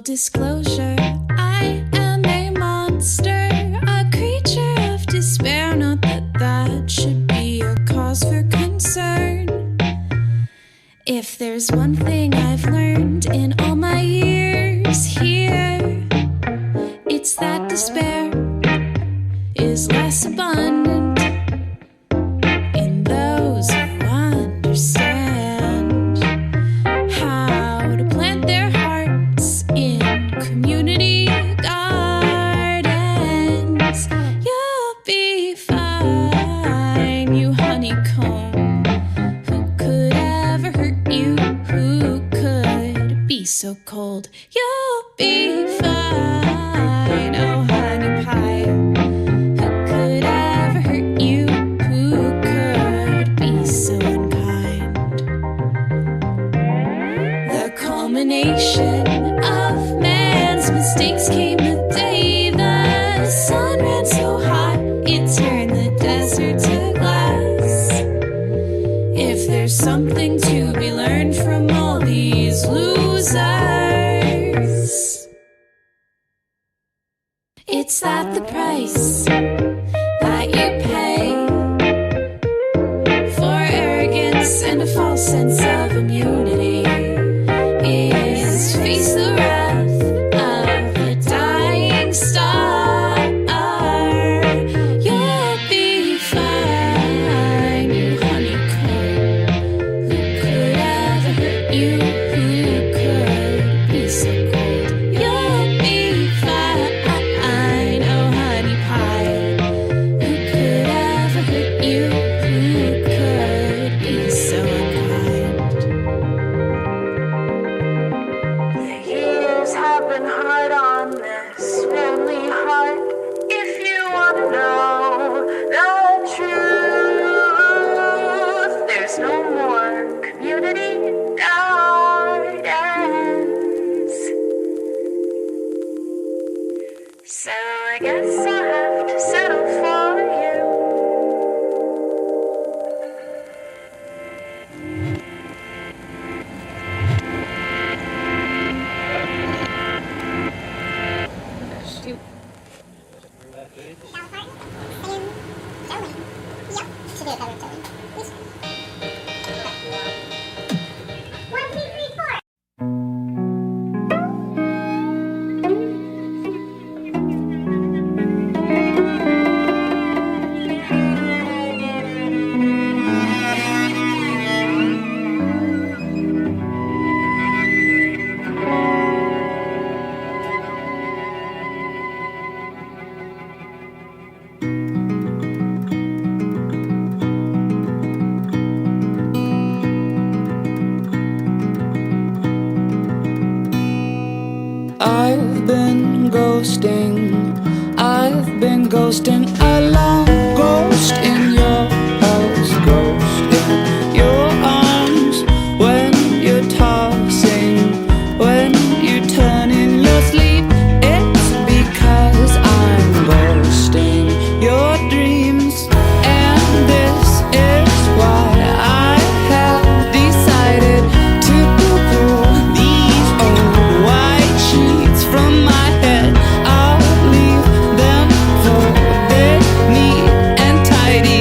disclosure, I am a monster, a creature of despair. Not that that should be a cause for concern. If there's one thing I've learned in all my years here, it's that despair is less abundant in those who understand how to plant their hearts in community gardens. You'll be fine, you honeycomb. Who could ever hurt you? Who could be so cold? You'll be fine, oh honey pie. Who could ever hurt you? Who could be so unkind? The culmination of man's mistakes came the day the sun ran so hot it turned the desert to glass. If there's something to be learned from all these losers, it's that the price that you pay for arrogance and a false sense of immunity is to face the wrath of the dying star. You'll be fine, you honeycomb. Who could ever hurt you? Who could be so cold? You'll be fine, oh honey pie. Who could ever hurt you? Who could be so unkind? The years have been hard on this lonely heart. If you want to know the truth, there's no more community gardens. So I guess I'll have to settle for you. I've been ghosting alone. Ghost in your house, ghost in your arms. When you're tossing, when you turn in your sleep, it's because I'm ghosting your dreams. And this is why I have decided to pull these old white sheets from my head. I'll leave them folded neat and tidy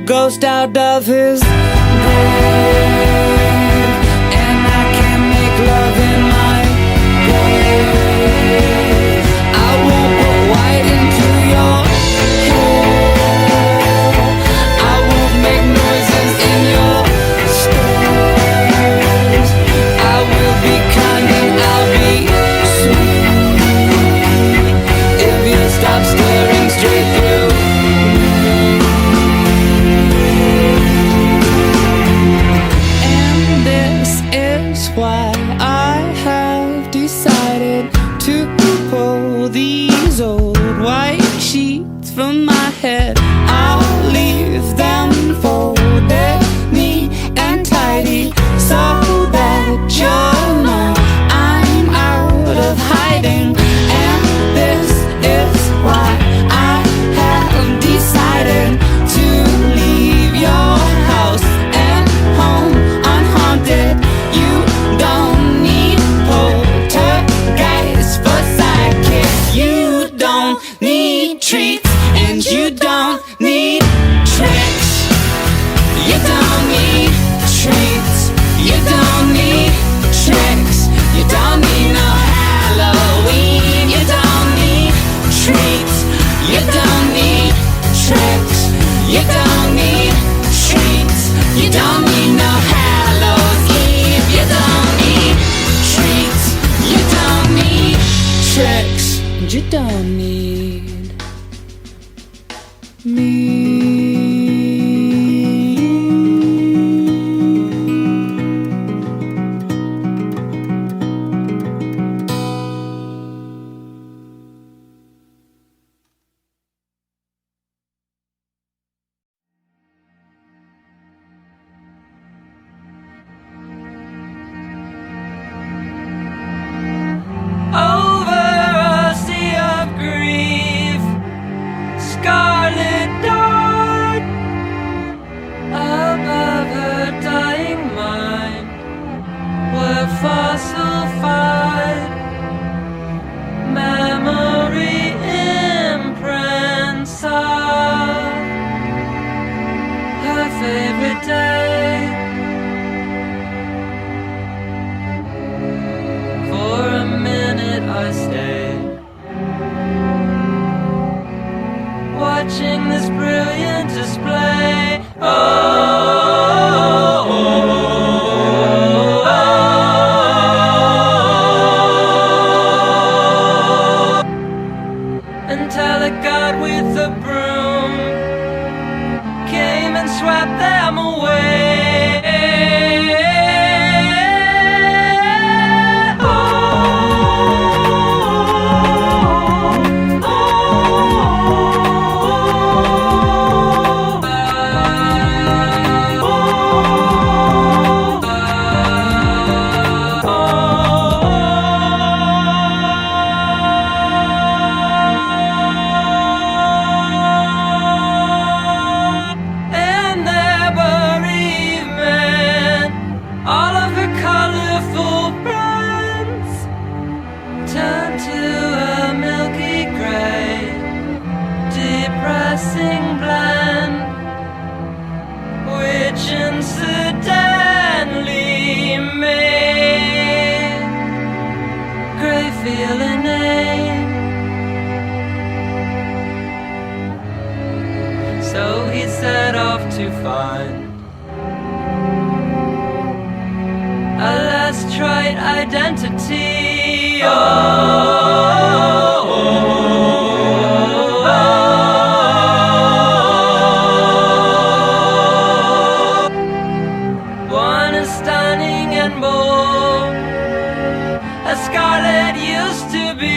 ghost out of his grave. And I can't make love in my grave. I won't put white into your hair. I won't make noises in your stairs. I will be kind and I'll be sweet if you stop staring straight through. And this is why I have decided to pull these old white sheets from my head. I'll leave them folded, neat and tidy, so that you know I'm out of hiding. And this is why I have decided to leave your house and home unhaunted. You don't need poltergeist for sidekick. You don't need treats and you don't need tricks. You don't need treats. You don't need tricks. You don't need no Halloween. You don't need treats. You don't need tricks. You don't need treats. You don't need no Hallows Eve. You don't need treats. You don't need tricks. You don't need me. Over a sea of grief, scarlet dart above her dying mind, were fossilified memory imprints of her favorite day. For a minute I stayed, watching this brilliant display. Until a god with a broom came and swept them away. And their bereavement, all of her colorful brands, turned to a milky gray, depressing blend, which incidentally made Gray feel inane. So he set off to find a less trite identity. One is stunning and bold, as Scarlet used to be.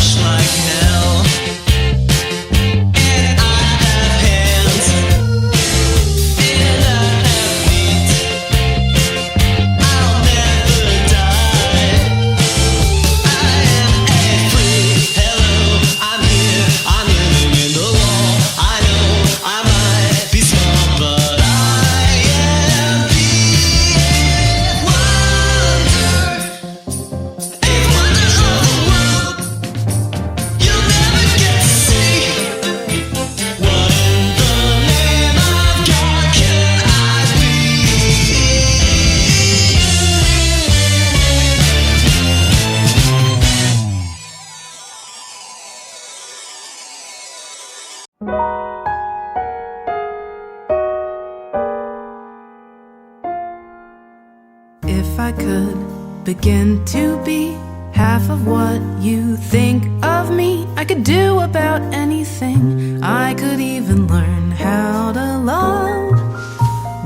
harsh like hell. And I have hands, and I have feet. I'll never die. I am a freak. Hello, I'm here. I'm living in the wall. I know I might be small, but I am the wonder. A wonder of the world. You'll never get to see. What in the name of God can I be? If I could begin to be half of what you think of me, I could do about anything. I could even learn how to love.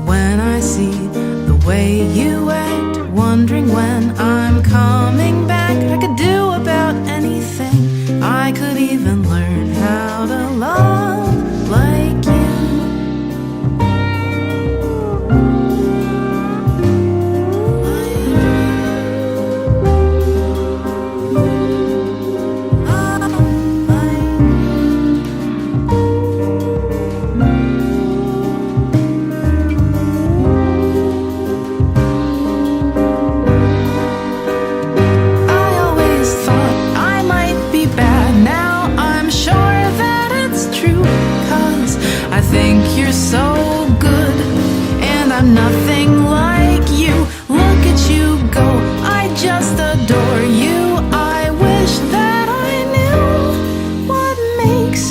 When I see the way you act, wondering when I'm coming back, I could do about anything. I could even learn how to love like you. I always thought I might be bad. Now I'm sure that it's true, 'cause I think you're so good, and I'm nothing like you. Look at you go, I just adore you. I wish that I knew what makes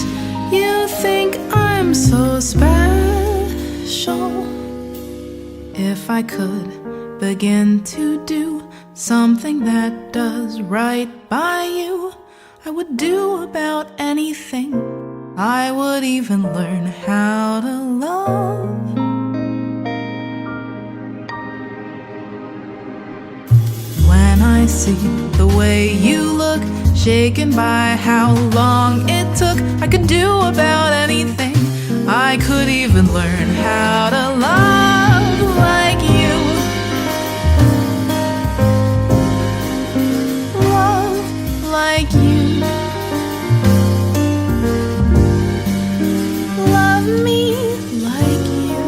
you think I'm so special. If I could begin to do something that does right by you, I would do about anything. I would even learn how to love. When I see the way you look, shaken by how long it took, I could do about anything. I could even learn how to love like you. Love like you. Love me like you.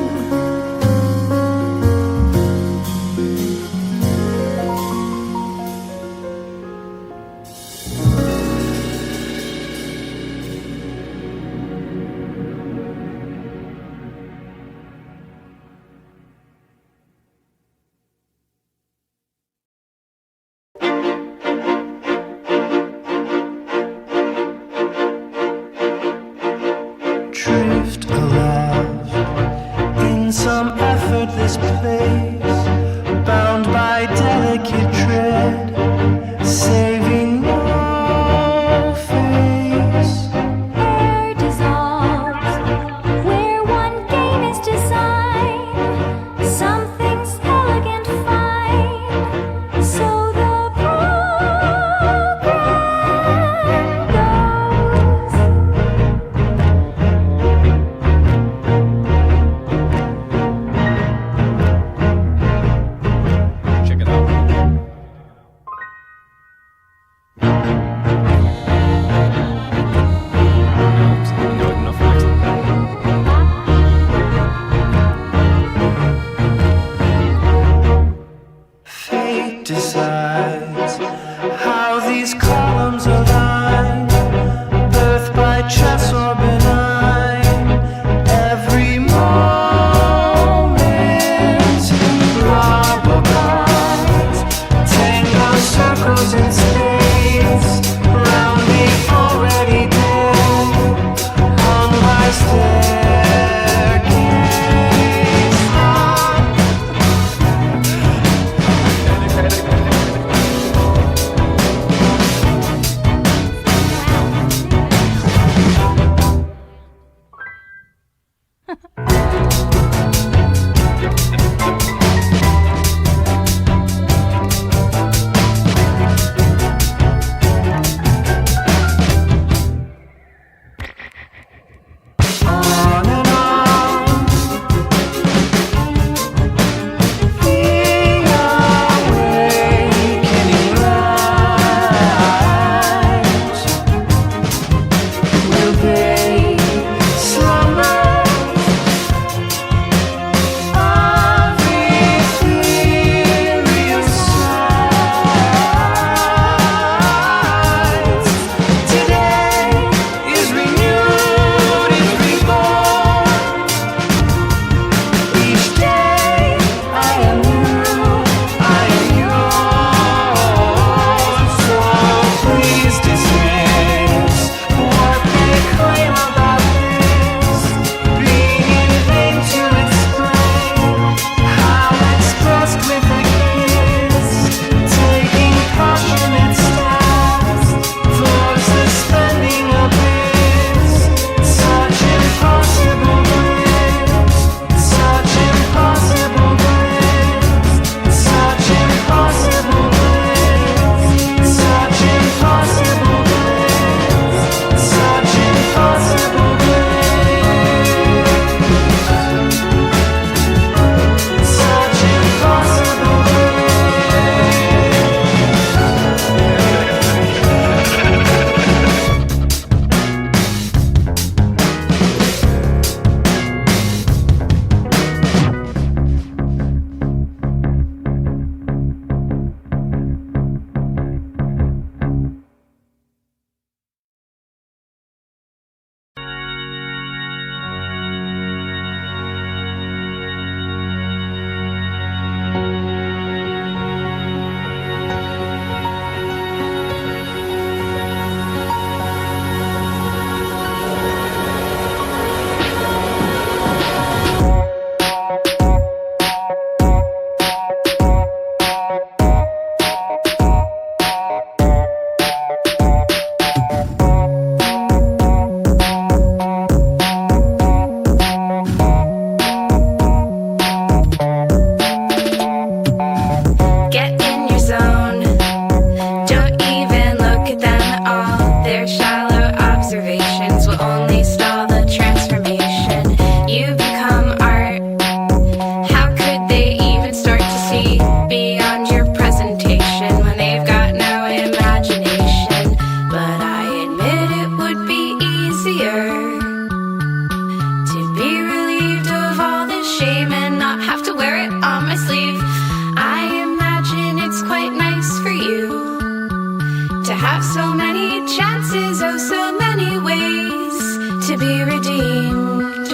is oh so many ways to be redeemed.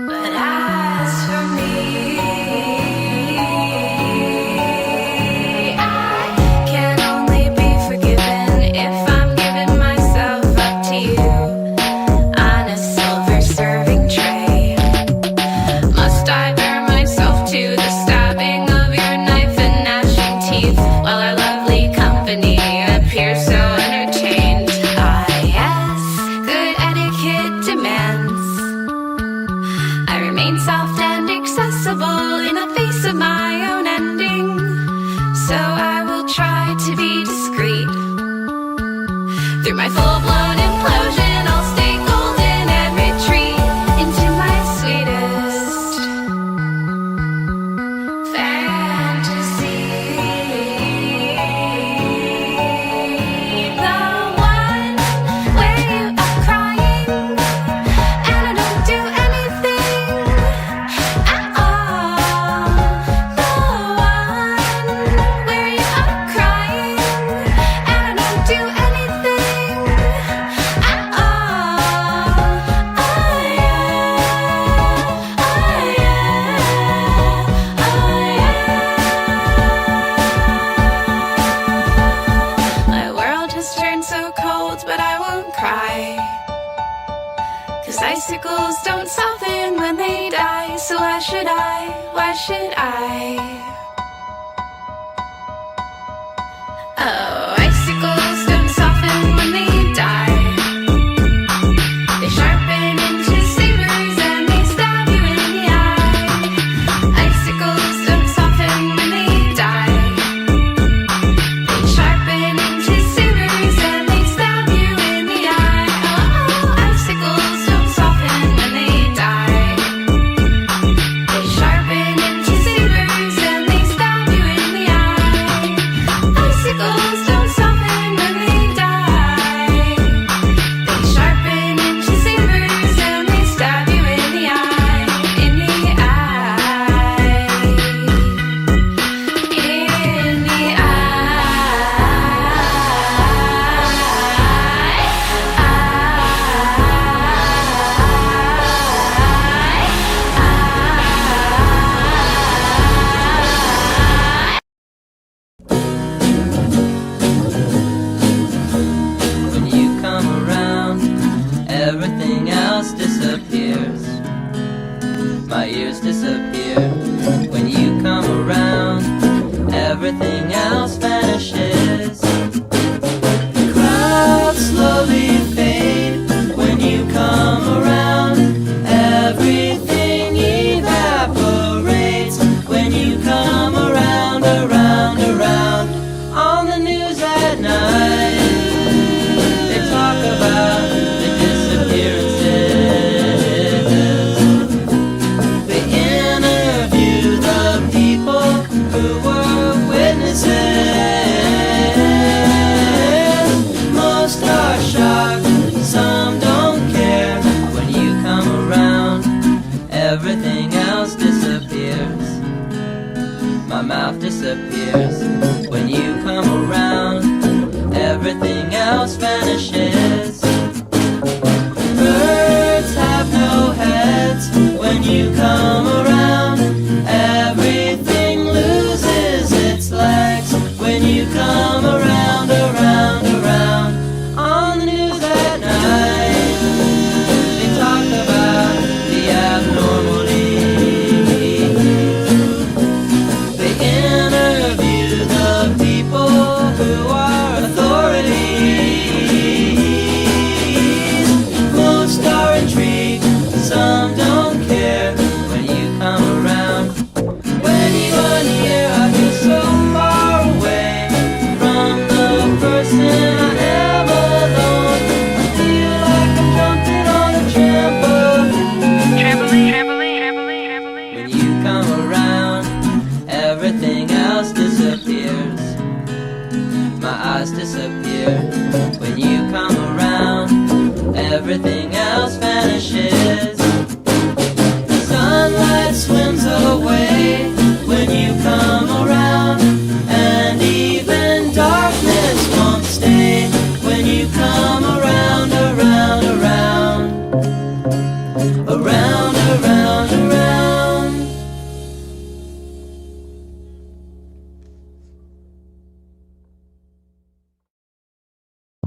But as for me, I can only be forgiven if I'm giving myself up to you on a silver serving tray. Must I bear myself to the stabbing of your knife and gnashing teeth while our lovely company appears so entertained? Ah, yes, good etiquette demands I remain soft and accessible in the face of my own ending. So I will try to be discreet. Through my full-blown implosion, I'll stay golden and retreat into my sweetest fantasy. The one where you are crying and I don't do anything at all. The one where you are crying and I don't do anything at all. My world has turned so cold, but I won't cry. 'Cause icicles don't soften when they die. So why should I? Why should I? Oh, icicles don't soften when they die. They sharpen into sabers and they stab you in the eye. Icicles don't soften when they die. They sharpen into sabers and they stab you in the eye. Oh, icicles don't soften when they die. They sharpen into sabers and they stab you in the eye. Icicles don't soften when they die. They sharpen into sabers and they stab you in the eye. In the eye. In the When you come around, everything else disappears. My ears disappear. When you come around, everything else vanishes. Crowds slowly fade. When you come around, everything evaporates. When you come around, around, around, on the news at night, they talk about the disappearances. They interview the people who were witnesses. Most are shocked, some don't care. When you come around, everything else disappears. My mouth disappears. When you come around, everything else vanishes. Birds have no heads. When you come around, everything loses its legs. When you come around, around, around, on the news at night, they talk about the abnormalities. They interview the people who are authorities. Most are intrigued, some don't care. When you come around, when you are near, I feel so far away from the person I am alone. I feel like I'm jumping on a trampoline. When you come around, everything else disappears. My eyes disappear. When you come around, everything else vanishes. Sunlight swims away when you come around, and even darkness won't stay.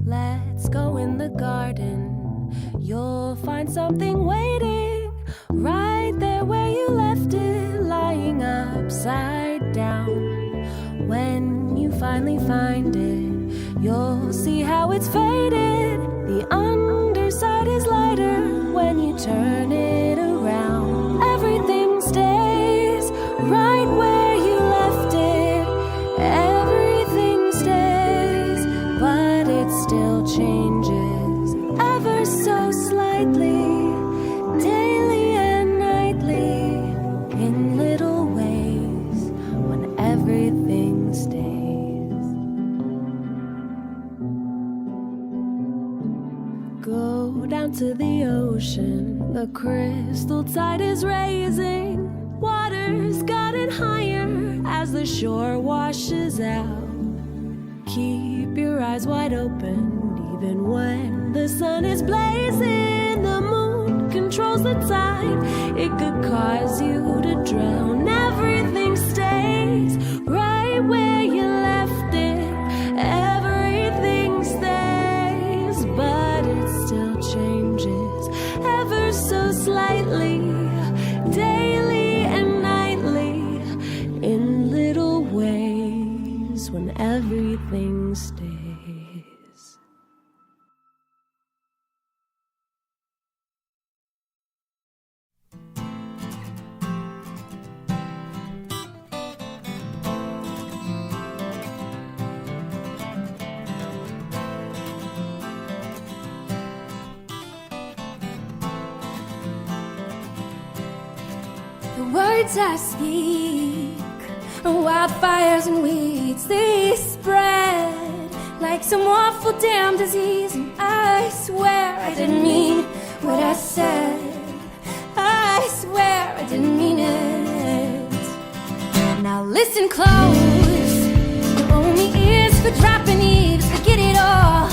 Let's go in the garden. You'll find something waiting right there where you left it, lying upside down. When you finally find it, you'll see how it's faded. The underside is lighter when you turn it around. Everything stays right where you left it. Everything stays, but it still changes ever so slightly, daily and nightly, in little ways, when everything stays. Go down to the ocean, the crystal tide is raising. Water's gotten higher as the shore washes out. Keep your eyes wide open, even when the sun is blazing. The moon controls the tide, it could cause you to drown. Everything stays right where you left it. Everything stays, but it still changes ever so slightly, daily and nightly, in little ways, when everything stays. The words I speak are wildfires and weeds. They spread like some awful damn disease. And I swear I didn't mean what I said. I swear I didn't mean it. Now listen close. You owe me ears for dropping eaves. I get it all.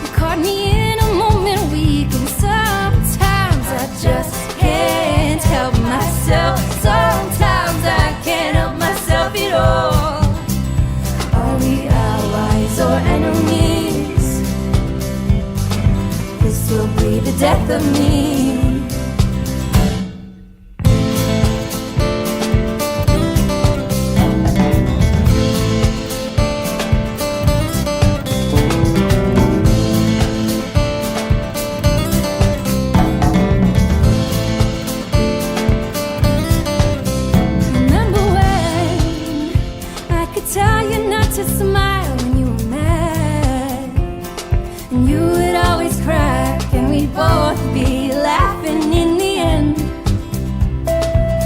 You caught me in a moment weak, and sometimes I just can't help myself. Sometimes I can't help myself at all. Are we allies or enemies? This will be the death of me. To smile when you were mad, and you would always crack, and we'd both be laughing in the end.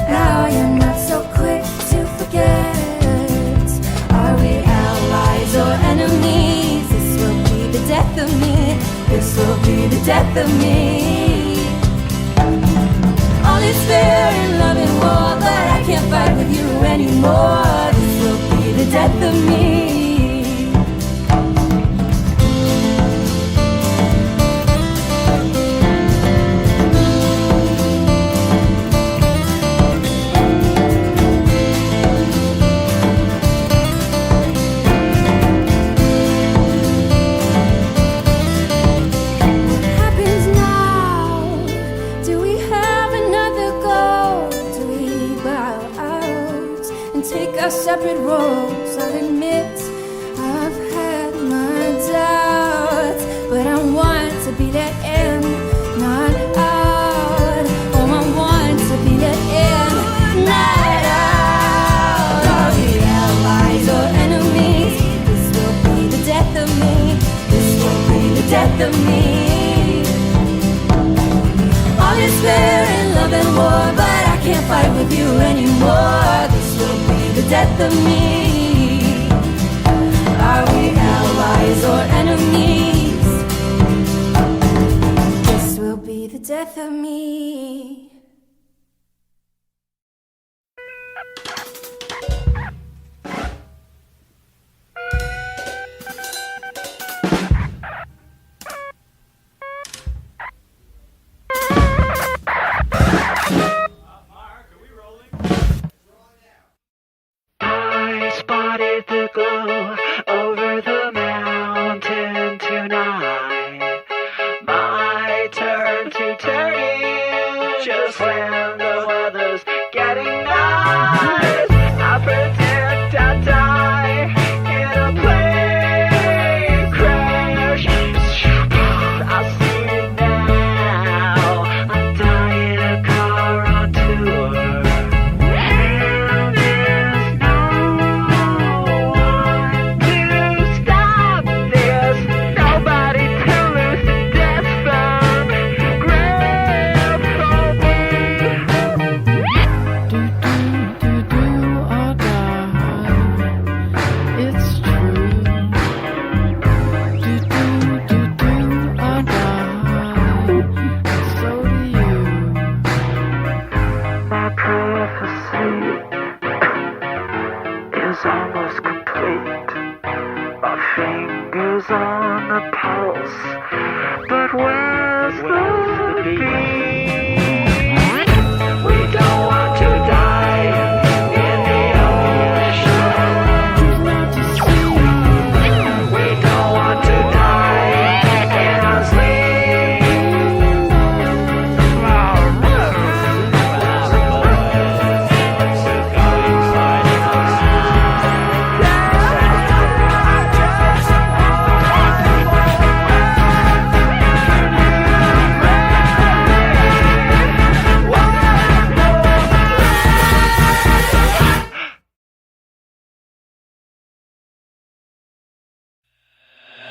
Now you're not so quick to forget. Are we allies or enemies? This will be the death of me. This will be the death of me. All is fair in love and war, but I can't fight with you anymore. This will be the death of me. Separate roads, I'll admit I've had my doubts, but I want to be that in, not out. Oh, I want to be that in, not out. Are we allies or enemies? This will be the death of me. This will be the death of me. All is fair in love and war, but I can't fight with you anymore. This will be the death of me. Are we allies or enemies? This will be the death of me. Spotted the glow over the mountain. tonight. My turn to turn in just when the weather's getting nice. I predict I die in a plane crash. I see it now. I die in a car on tour. And there's no one to stop this. Nobody to lose the death from. Grab hold me. Or die. It's true. Or die. So do you. My prayer for sleep is almost complete. My fingers on the pulse, but where's the beat? We don't want to die in the ocean. We don't want to die in our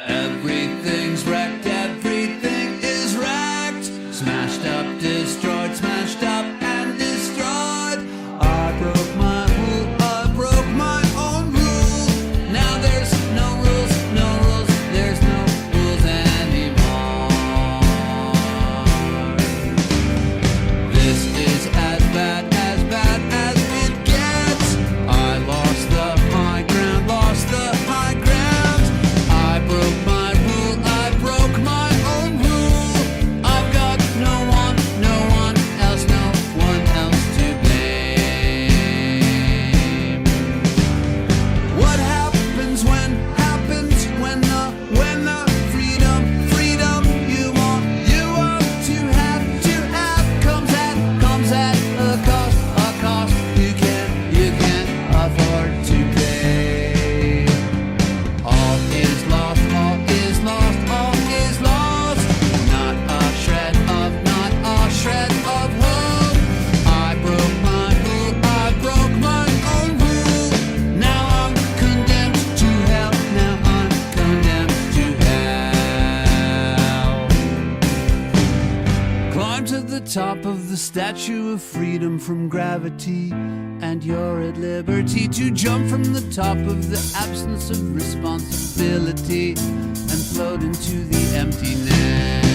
Everything's wrecked, everything is wrecked. Smashed up, destroyed, smashed up and destroyed. I broke my rule, I broke my own rule. Now there's no rules, there's no rules anymore. This is as bad as it gets. I lost the high ground, lost the high ground. I broke my rule, I broke my own rule. I've got no one else to blame. What happens when the freedom you want to have comes at a cost you can't afford to pay. All is lost, not a shred of hope. I broke my rule, I broke my own rule. Now I'm condemned to hell, Climb to the top of the Statue of Freedom from gravity, and you're at liberty to jump from the top of the absence of responsibility and float into the emptiness.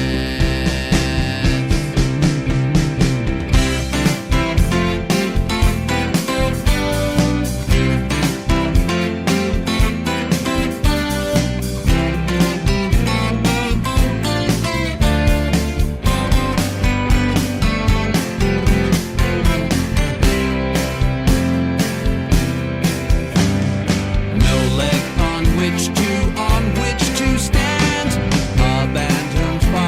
No leg on which to stand, abandoned by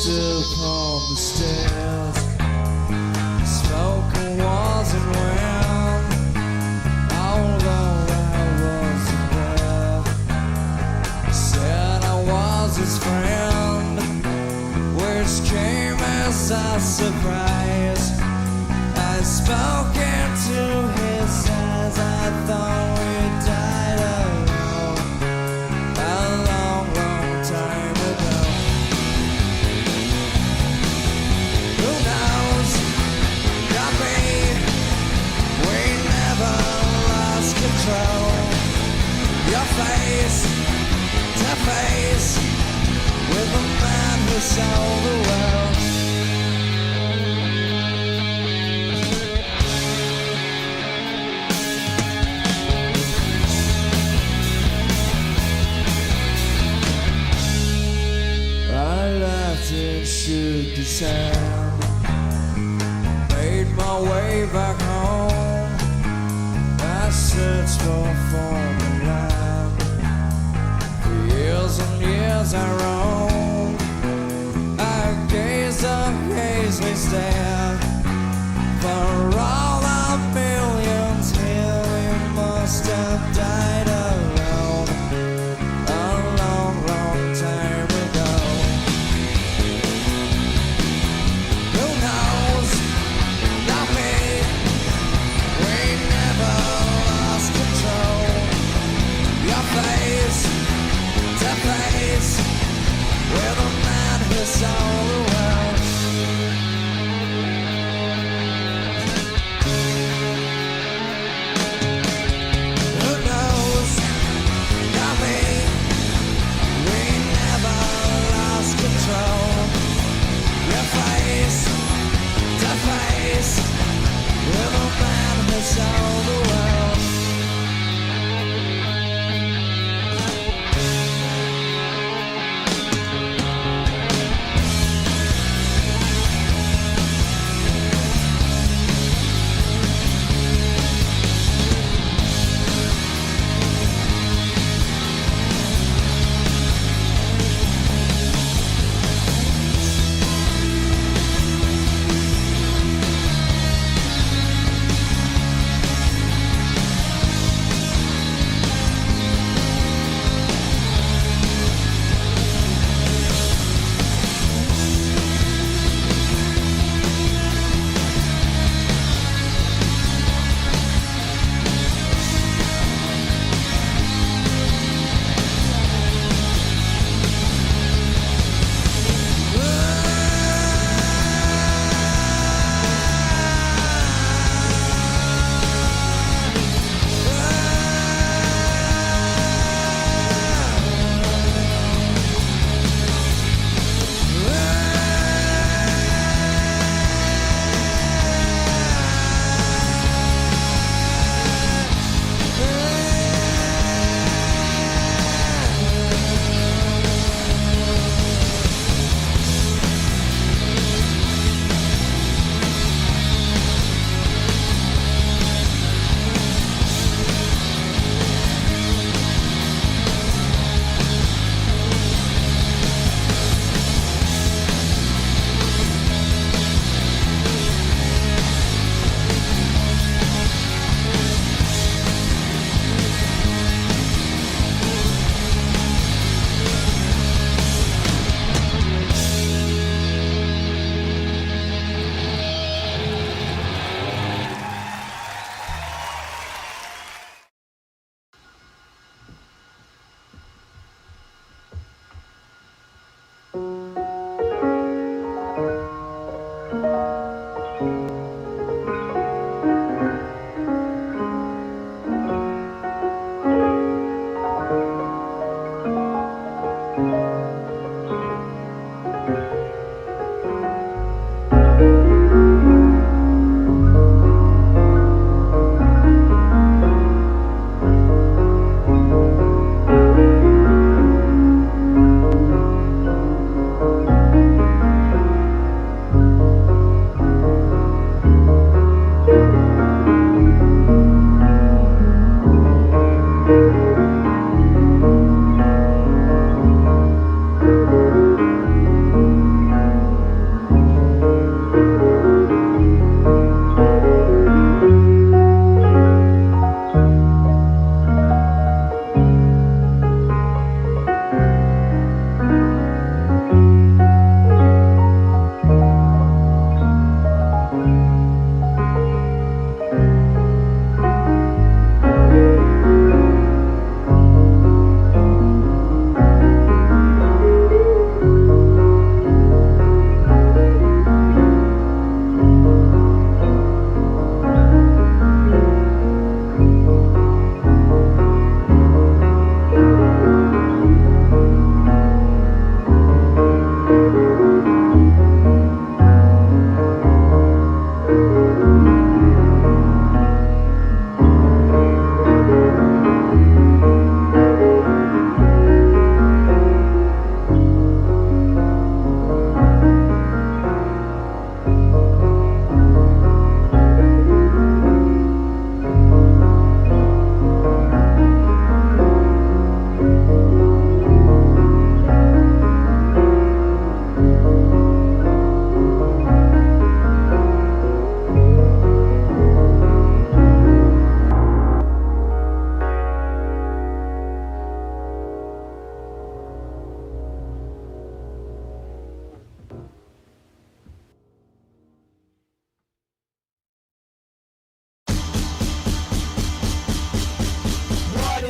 upon the stairs. Smoke and walls and wind. Although I wasn't there, said I was his friend, which came as a surprise. I spoke into his eyes. I thought we died alone a long, long time ago. Who knows? Got me. We never lost control. Your face to face with a man who sold the world. I laughed and shook his hand, made my way back home. I searched for foreign land. For years and years I roamed. I gazed up hazily stare. For all the millions here, we must have died alone a long, long time ago. Who knows? Not me. We never lost control. Your face to face with a man who sold the world. Who knows?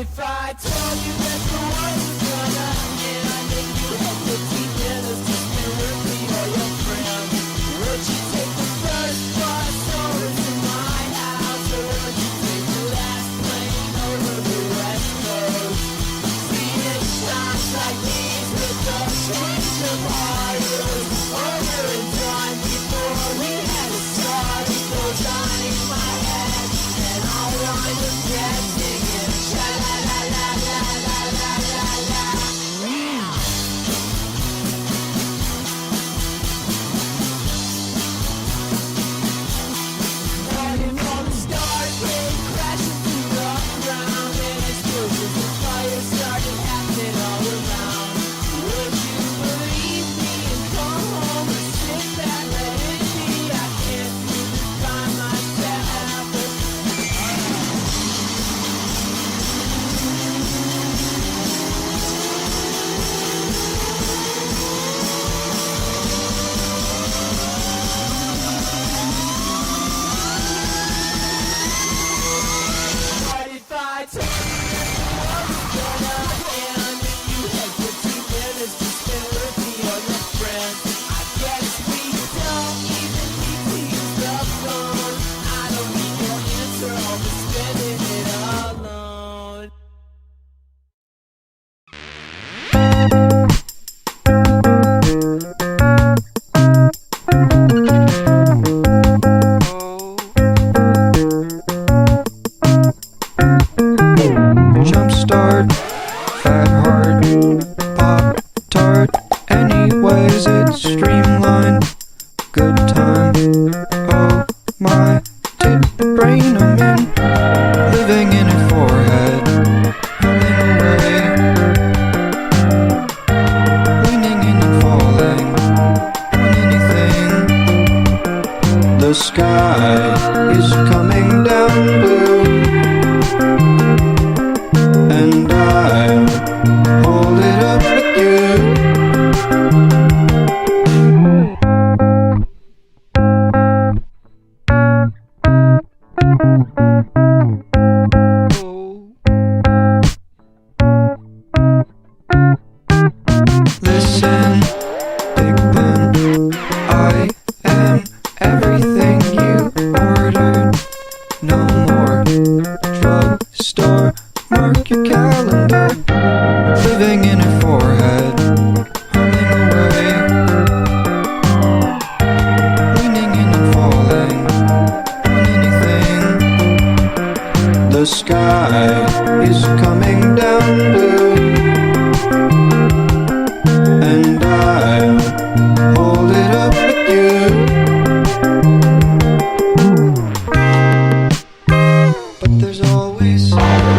if I told you that the world was gonna end and you had 15 minutes to spend with me or your friends? Would you take the first bus over to my house, or would you take the last plane over the West Coast? Seeing shots like these with the change of horrors, over and done before we had a start. It goes on in my head, and all I was dead singing sha la la la la la la la la. Running from the start, rain crashing through the ground, and explosions and fire started happening all around. Would you believe me and come home and sit back, let it be? I can't do this by myself. What if I told you that the world was gonna end and you had 15 minutes to spend with me or your friends? I guess we don't even need to use the phone. I don't need your answer, I'll be spending it alone. Jumpstart, fat heart, pop tart. Anyways, it's streamlined. Good time. Oh my, tip brain I'm in. Living in a forehead. Running away. Leaning in and falling on anything. The sky is coming down blue, and I'll hold it up with you. Listen, Big Ben, I am everything you ordered. No more drugstore, mark your calendar. Living in a forehead, humming away. Leaning in and falling on anything. The sky is coming down blue, and I'll hold it up with you. But there's always something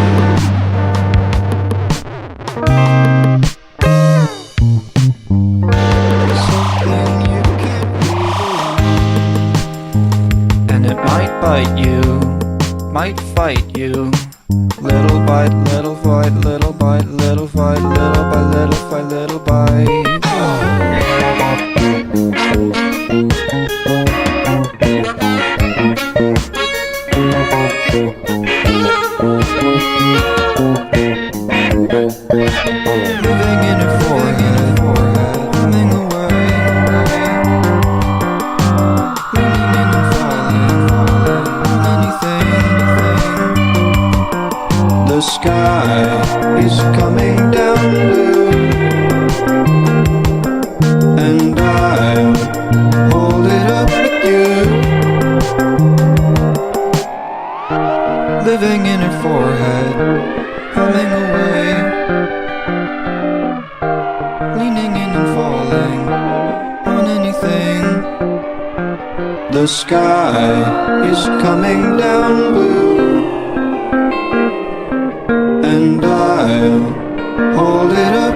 you can't leave alone, and it might bite you, might fight you. Little bite, little fight, little bite, little fight, little bite, little fight, little bite. Living in a forehead, humming away. Leaning in and falling on anything. The sky is coming down blue, and I'll hold it up with you. Living in a forehead, humming away. Leaning in and falling on anything. The sky is coming down blue, and I'll hold it up.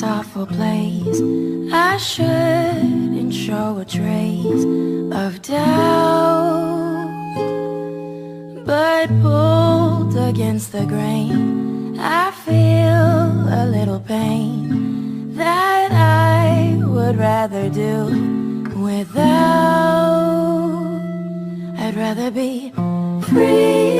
this awful place. I shouldn't show a trace of doubt, but pulled against the grain, I feel a little pain that I would rather do without. I'd rather be free.